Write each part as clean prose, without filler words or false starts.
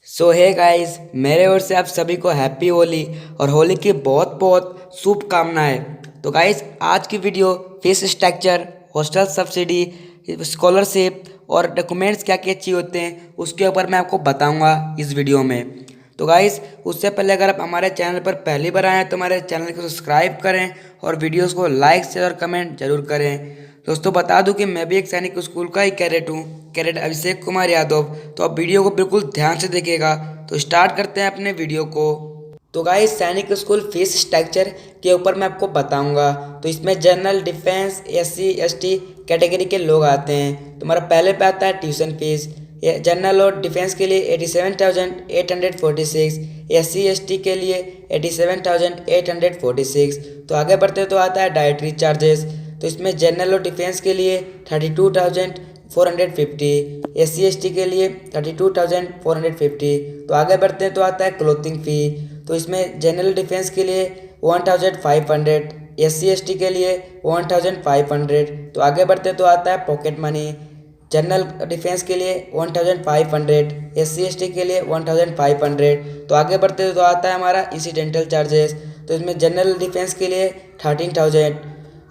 सो hey guys, मेरे ओर से आप सभी को हैप्पी होली और होली की बहुत बहुत शुभकामनाएं। तो गाइस, आज की video fees structure, hostel subsidy, scholarship और डॉक्यूमेंट्स क्या क्या चाहिए होते हैं उसके ऊपर मैं आपको बताऊंगा इस वीडियो में। तो गाइस, उससे पहले अगर आप हमारे चैनल पर पहली बार आए हैं तो हमारे चैनल को सब्सक्राइब करें और वीडियोस को लाइक शेयर और कमेंट जरूर करें। दोस्तों, बता दूं कि मैं भी एक सैनिक स्कूल का ही कैडेट हूँ, कैडेट अभिषेक कुमार यादव। तो आप वीडियो को बिल्कुल ध्यान से देखिएगा। तो स्टार्ट करते हैं अपने वीडियो को। तो गाइस, सैनिक स्कूल फीस स्ट्रक्चर के ऊपर मैं आपको बताऊंगा। तो इसमें general, defence, SC ST category के लोग आते हैं। तो हमारा पहले पे आता है ट्यूशन फीस। जनरल और डिफेंस के लिए 87,846, SC ST के लिए 87,846। तो आगे बढ़ते तो आता है डाइटरी चार्जेस। तो इसमें जनरल और डिफेंस के लिए 32,450, SC ST के लिए 32,450। तो आगे बढ़ते हैं तो आता है क्लोथिंग फ़ी। तो इसमें जनरल डिफेंस के लिए 1,500, SC ST के लिए 1,500। तो आगे बढ़ते तो आता है पॉकेट मनी। जनरल डिफेंस के लिए 1,500, SC ST के लिए 1,500। तो आगे बढ़ते तो आता है हमारा इंसिडेंटल चार्जेस। तो इसमें जनरल डिफेंस के लिए 13,000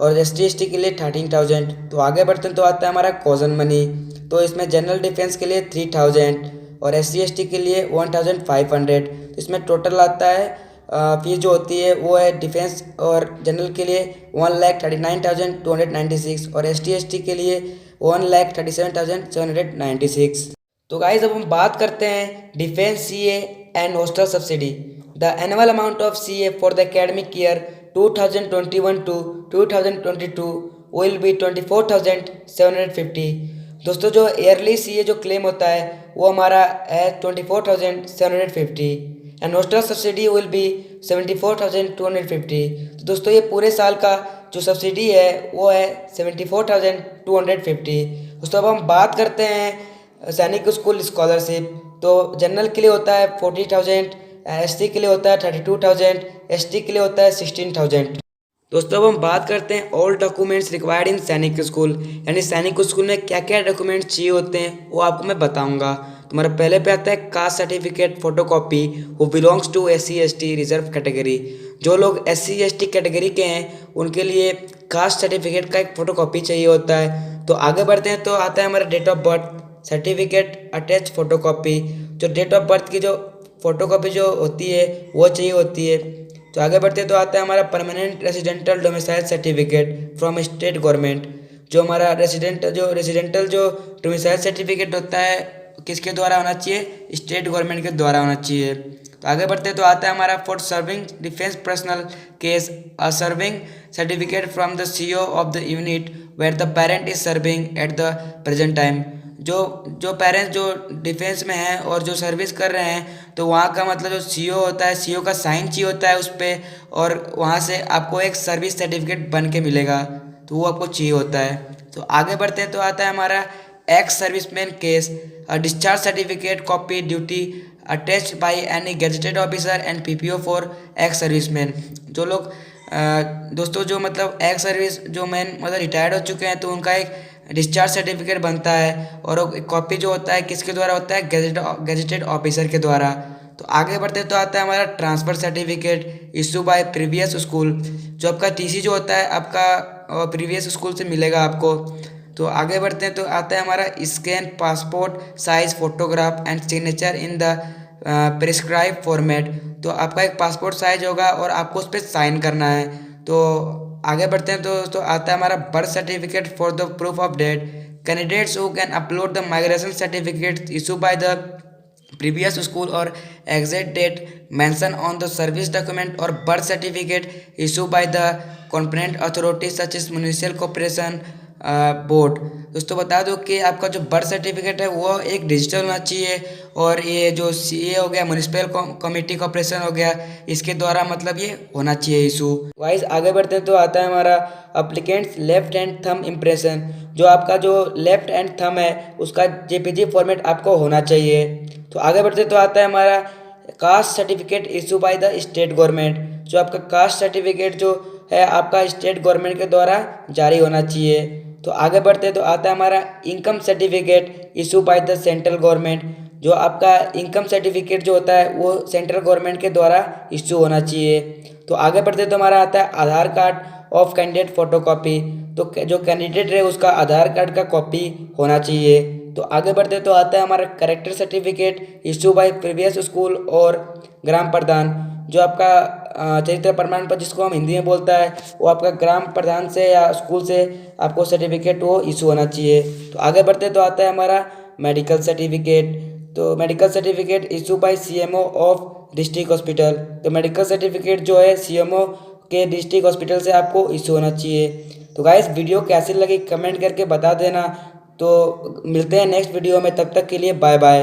और ST ST के लिए 13,000। तो आगे बढ़ते तो आता है हमारा कॉजन मनी। तो इसमें जनरल डिफेंस के लिए 3,000 और SC ST के लिए 1,500। तो इसमें टोटल आता है फीस जो होती है वो है डिफेंस और जनरल के लिए 1,39,296 और ST ST के लिए 1,37,796। तो गाइज, अब हम बात करते हैं defence CA and hostel subsidy. The annual amount of CA for the academic year 2021 to 2022 will be 24,750। दोस्तों, जो ईयरली CA जो क्लेम होता है वो हमारा है 24,750 and hostel subsidy will be 74,250। तो दोस्तों, ये पूरे साल का जो सब्सिडी है वो है 74,250। दोस्तों, अब हम बात करते हैं सैनिक स्कूल स्कॉलरशिप। तो जनरल के लिए होता है 40,000, SC के लिए होता है 32,000, ST के लिए होता है 16,000। दोस्तों, अब हम बात करते हैं ऑल डॉक्यूमेंट्स रिक्वायर्ड इन सैनिक स्कूल, यानी सैनिक स्कूल में क्या क्या डॉक्यूमेंट्स चाहिए होते हैं वो आपको मैं बताऊंगा। तुम्हारा पहले पे आता है caste certificate photocopy who belongs to SC ST reserve category. जो लोग SC ST कैटेगरी के हैं उनके लिए कास्ट सर्टिफिकेट का एक फ़ोटोकॉपी चाहिए होता है। तो आगे बढ़ते हैं तो आता है हमारा date of birth certificate attach photocopy. जो डेट ऑफ बर्थ की जो फोटोकॉपी जो होती है वो चाहिए होती है। तो आगे बढ़ते तो आता है हमारा permanent residential domicile certificate from state government. जो हमारा रेजिडेंटल जो डोमिसाइल सर्टिफिकेट होता है किसके द्वारा होना चाहिए? स्टेट गवर्नमेंट के द्वारा होना चाहिए। तो आगे बढ़ते तो आता है हमारा for serving defence personal case a serving certificate from the CO of the unit where the parent is serving at the present time. जो जो पेरेंट्स जो डिफेंस में हैं और जो सर्विस कर रहे हैं तो वहाँ का मतलब जो CO होता है, CO का साइन चाहिए होता है उस पर, और वहाँ से आपको एक सर्विस सर्टिफिकेट बन के मिलेगा। तो वो आपको चाहिए होता है। तो आगे बढ़ते हैं तो आता है हमारा ex serviceman case discharge certificate copy duty attached by any gazetted officer and PPO for ex serviceman. जो लोग दोस्तों जो मतलब एक्स सर्विस जो मैन मतलब रिटायर्ड हो चुके हैं तो उनका एक डिस्चार्ज सर्टिफिकेट बनता है और कॉपी जो होता है किसके द्वारा होता है? गेजेटेड ऑफिसर के द्वारा। तो आगे बढ़ते तो आता है हमारा transfer certificate issue bye previous school. जो आपका TC जो होता है आपका प्रीवियस स्कूल से मिलेगा आपको। तो आगे बढ़ते हैं तो आता है हमारा scan passport size photograph and signature in the prescribe format. तो आपका एक पासपोर्ट साइज होगा और आपको उस पर साइन करना है। तो आगे बढ़ते हैं तो आता है हमारा birth certificate for the proof of date. Candidates who can upload the migration certificate issue by the previous school or exact date mentioned on the service document or birth certificate issued by the competent authority such as municipal corporation board. दोस्तों, बता दो कि आपका जो birth certificate है वो एक digital होना चाहिए और ये जो CA हो गया म्यूनिसिपल कमेटी कॉर्पोरेशन हो गया इसके द्वारा मतलब ये होना चाहिए इशू वाइज। आगे बढ़ते हैं तो आता है हमारा applicants left hand thumb impression. जो आपका जो लेफ्ट हैंड थंब है उसका JPG फॉर्मेट आपको होना चाहिए। तो आगे बढ़ते तो आता है हमारा caste certificate issue by the state government. जो आपका कास्ट सर्टिफिकेट जो है आपका स्टेट गवर्नमेंट के द्वारा जारी होना चाहिए। तो आगे बढ़ते तो आता है हमारा income certificate issue by the central government. जो आपका इनकम सर्टिफिकेट जो होता है वो सेंट्रल गवर्नमेंट के द्वारा इश्यू होना चाहिए। तो आगे बढ़ते तो हमारा आता है आधार कार्ड ऑफ कैंडिडेट फोटोकॉपी। तो जो कैंडिडेट है उसका आधार कार्ड का कॉपी होना चाहिए। तो आगे बढ़ते तो आता है हमारा character certificate issue bye previous school और ग्राम प्रधान। जो आपका चरित्र प्रमाण पत्र जिसको हम हिंदी में बोलता है वो आपका ग्राम प्रधान से या स्कूल से आपको सर्टिफिकेट वो इशू होना चाहिए। तो आगे बढ़ते तो आता है हमारा मेडिकल सर्टिफिकेट। तो medical certificate issue bye CMO of district hospital. तो मेडिकल सर्टिफिकेट जो है सीएमओ के डिस्ट्रिक्ट हॉस्पिटल से आपको इशू होना चाहिए। तो गाइस वीडियो कैसी लगी कमेंट करके बता देना। तो मिलते हैं नेक्स्ट वीडियो में, तब तक के लिए बाय बाय।